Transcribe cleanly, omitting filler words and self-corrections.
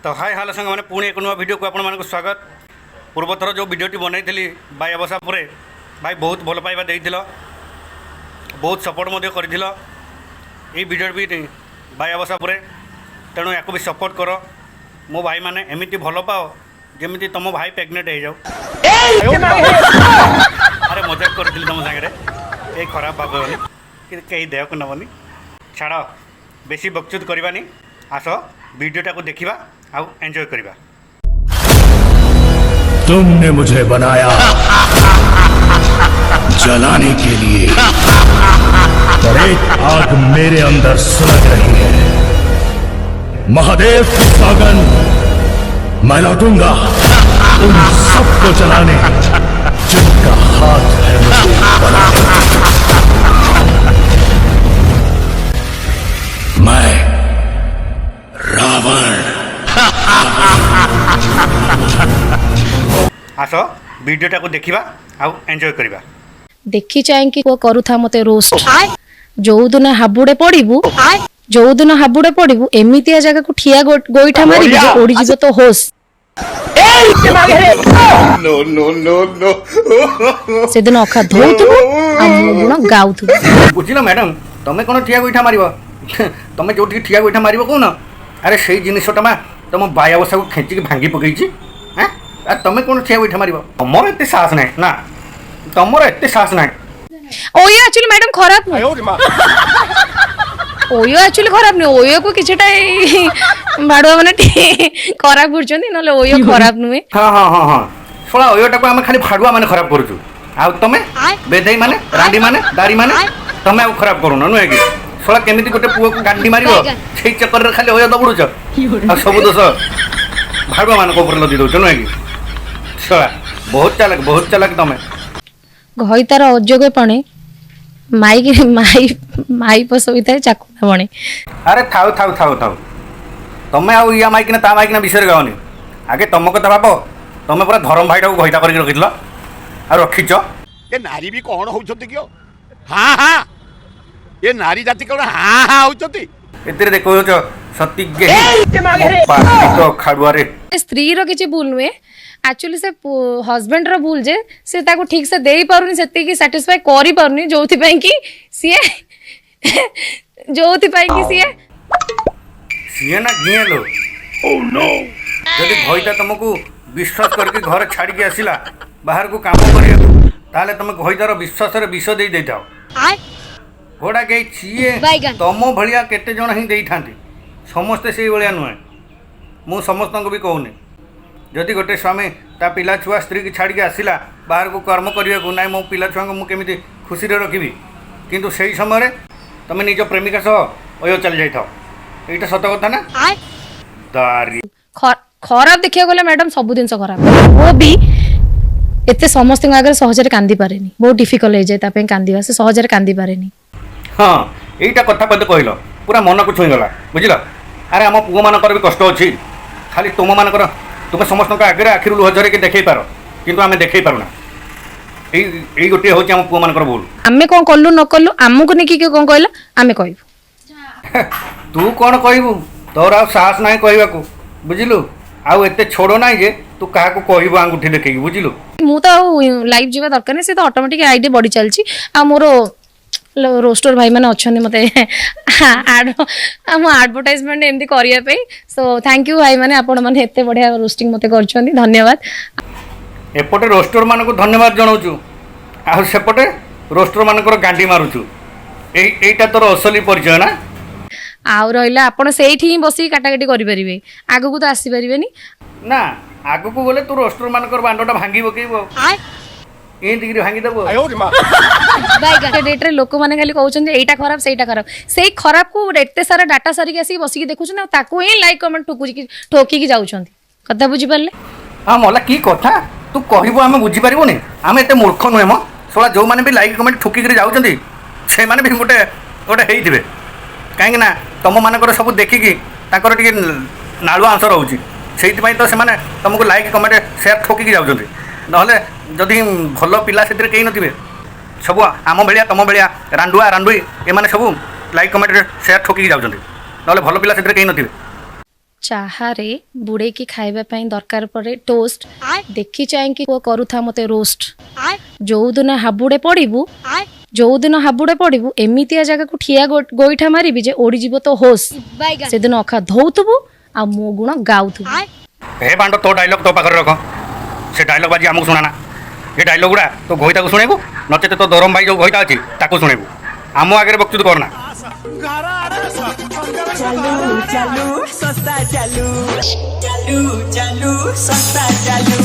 तो हाय हाल सांग मैंने पुणी एक नुआ वीडियो को आपण मानक स्वागत। पूर्वथर जो वीडियोटी बनई भाई अवसा पर भाई बहुत भल पाइबा देइथिल, बहुत सपोर्ट मध्य करथिल। ये वीडियो भी भाई अवसा पर तेणु या भी सपोर्ट कर। मो भाई मैंने एमती भल पाओ जमी तुम भाई प्रेग्नेंट हो जाओ। अरे मजाक करी तुम सागर ये खराब भावनी कि कहीं देह को नबनी। छाड़ बेसी बकचुत करवानी, आस वीडियोटा को देखा आउ एंजॉय करवा। तुमने मुझे बनाया जलाने के लिए, पर एक आग मेरे अंदर सुलग रही है। महादेव की सागन मैं लौटूंगा उन सबको जलाने जिनका हाथ है मुझे बनाने का। मैं रावण। आस वीडियोटा को देखा आउ एंजॉय करवा। देखी चाहे को करूथा मते रोस्ट जो दिन हाबुड़े पड़ू जो दिन हाबुड़े पड़ू एमती जगह को ठिया गोईठा मारी ओडी जीव तो होश से दिन अखा धोउथु गाउथु। बुझिल मैडम, तमें कौन ठिया गोईठा मार तुम जो ठिया गोईठा मार कौन? अरे से जिनटा मा तुम बाया बसा को खेचिक भांगी पकई तुम कौन ठिया गोईठा मार? तुमर एत साहस ना ना, तुमर एत साहस ना। ओयो एक्चुअली मैडम खराब ओयो एक्चुअली खराब नहीं। ओयो को किछटा भाड़ुआ माने खराब करछंती नले ओयो खराब नुहे। हां हां हां हां सोला ओयोटा को हम खाली भाड़ुआ माने खराब करूछु। आ तमे बेधई माने रांडी माने दारी माने तमे आ खराब करू न नुहे कि सोला केमिति गोटे पुओ को गांडी मारिबो सेई चक्कर रे खाली ओयो दबडुछ आ सब दोष भाड़ुआ मान को ऊपर लदी दउछ नुहे कि। सोला बहुत चालाक तमे। घई तार अजोगे पणे माई माई माई पसोई थाए चाकुना बणे। अरे थाउ थाउ थाउ थाउ तमे आ या माइक ना ता माइक ना विषय गावनी। आगे तम कथा भाबो, तमे पूरा धरम भाईटा को घईता करके रखितलो आ रखिच। ये नारी भी कौन होउछंती कियो? हां हां ये नारी जाति कौन हां हां होउछंती? एतरे देखो जो सतीज्ञ तो खाडुआ रे स्त्री रो किछि भूल नुहे। एक्चुअली से हस्बैंड रो भूल जे से ताको ठीक से देई पारुनी, सेति की सैटिस्फाई करि पारुनी जोथि पई कि सिए जोथि पई कि सिए ना गिए लो। ओह नो, जदि घईटा तुमको विश्वास करके घर छाड़ के आसिला बाहर को काम करिया ताले तुम घईटार विश्वास रे विष देई देताओ। घोड़ा के छिए तुम भलिया केते जण ही देई थांती, समस्ते सेई भलिया नुहे। मु समस्त को भी कहूनी जदि गोटे स्वामी ता पिला छुआ स्त्री की छाड़ के आसिला बाहर को कर्म करने को ना मो पिला छुआ को मुझे केमी खुशी रखी, किंतु से समय तुम निज प्रेमिका सह अयो चल जाई थाओ। एटा सत कथा ना। दारी खराब देखिया गले मैडम सब दिन खराब वो भी एते समस्त आगे सहजरे कांदी पारेनी। बहुत डिफिकल्ट हो जाए तापे कांदीवा से सहजरे कांदी पारेनी। हाँ एटा कथा पद कहल पूरा मन को छुईगला बुझल। अरे आम पुओ मानकर भी कष्ट अच्छी, खाली तुम मानकर तुम समस्त आगे आखिर लुह झरे के देखई पार किंतु आमे देखई पारुना। एई गोटे होची आम पुओ मानकर भूल। आमे कोन कल्लु न कल्लु आमको नेकी के कोन कहला आमे कहबो। तू कौन कहबू? तोर आ साहस नाही कहबा को बुझिलु। आउ एते छोड़ो नाही जे तू काहा को कहबो अंगूठी देखई बुझिलु। मु तो लाइव जीवा दरकार नै, से तो ऑटोमेटिक आईडी बॉडी चलची। आ मोरो रोस्टर भाई मैंने अच्छा मत एडवर्टाइजमेंट एमती करने। सो थैंक यू भाई मैंने आपण मैंने एत बढ़िया रोस्टिंग मत कर धन्यवाद। एपटे रोस्टर मान को धन्यवाद जनाऊँ आ सेपटे रोस्टर मानकर गांडी मारुचु। एटा तोर असली परिचय ना। आउ रहिला आपण सेठी ही बसी काटाकाटी करि परिबे, आगु को तो आसी परिबेनी ना। आगु को बोले तू रोस्टर मानकर बांडोटा भांगी बकेइबो एंती भांगी देबो। डेट्रे लोक मैंने खाली कहते एटा खराब सेटा खराब, से खराब को एते सारा डाटा सारिक आसिक बसिकी देखुछन ताको ही लाइक कमेंट ठोकी जाउछंती। कथा बुझी पारले? हां मला की कथा तू कहबो आमे बुझी पारिबोनी। आमे एते मूर्ख नहे म सोला जो माने भी लाइक कमेंट ठोकी कर जाउछंती से माने भी गोटे गोटे हेइथिबे। काहे ना तुम मानकर सब देखिकी ताकर टिके नालुआ आंसर होउची, सेहित पई तो से माने तुमको लाइक कमेंट शेयर ठोकी जाउछंती। नहले जदि भल पिला से कहीं नथिबे सब आम भाया तुम भाया रांडुआ रांडुई एमाने सब लाइक कमेंट शेयर ठोकी जाउछंती, नहले भल पिला से कहीं नथिबे। ଚାହାରେ ବୁଡ଼େଇକି ଖାଇବା ପାଇଁ ଦରକାର ପଡ଼େ ଟୋଷ୍ଟ ଦେଖି ଚାହିଁକି ପୁଅ କରୁଥା ମତେ ରୋଷ୍ଟ ଯୋଉଦିନ ହାବୁଡ଼େ ପଡ଼ିବୁ ଏମିତିଆ ଜାଗାକୁ ଠିଆ ଗୋଇଠା ମାରିବି ଯେ ଓଡ଼ିଯିବ ତ ହୋସ୍ ସେଦିନ ଅଖା ଧଉଥିବୁ ଆଉ ମୋ ଗୁଣ ଗାଉଥିବୁ। ହେ ବାଣ୍ଡ ତୋ ଡାଇଲଗ ତୋ ପାଖରେ ରଖ ସେ ଡାଇଲଗ ବାଜି ଆମକୁ ଶୁଣାନା ଏ ଡାଇଲଗ ଗୁଡ଼ା ତୋ ଘଇତାକୁ ଶୁଣେଇବୁ ନଚେତ ତୋ ଦରମ ଭାଇ ଯେଉଁ ଘଇତା ଅଛି ତାକୁ ଶୁଣେଇବୁ ଆମ ଆଗରେ ବକ୍ତୃତ କରନା। चालू चालू सस्ता चालू चालू चालू सस्ता चालू।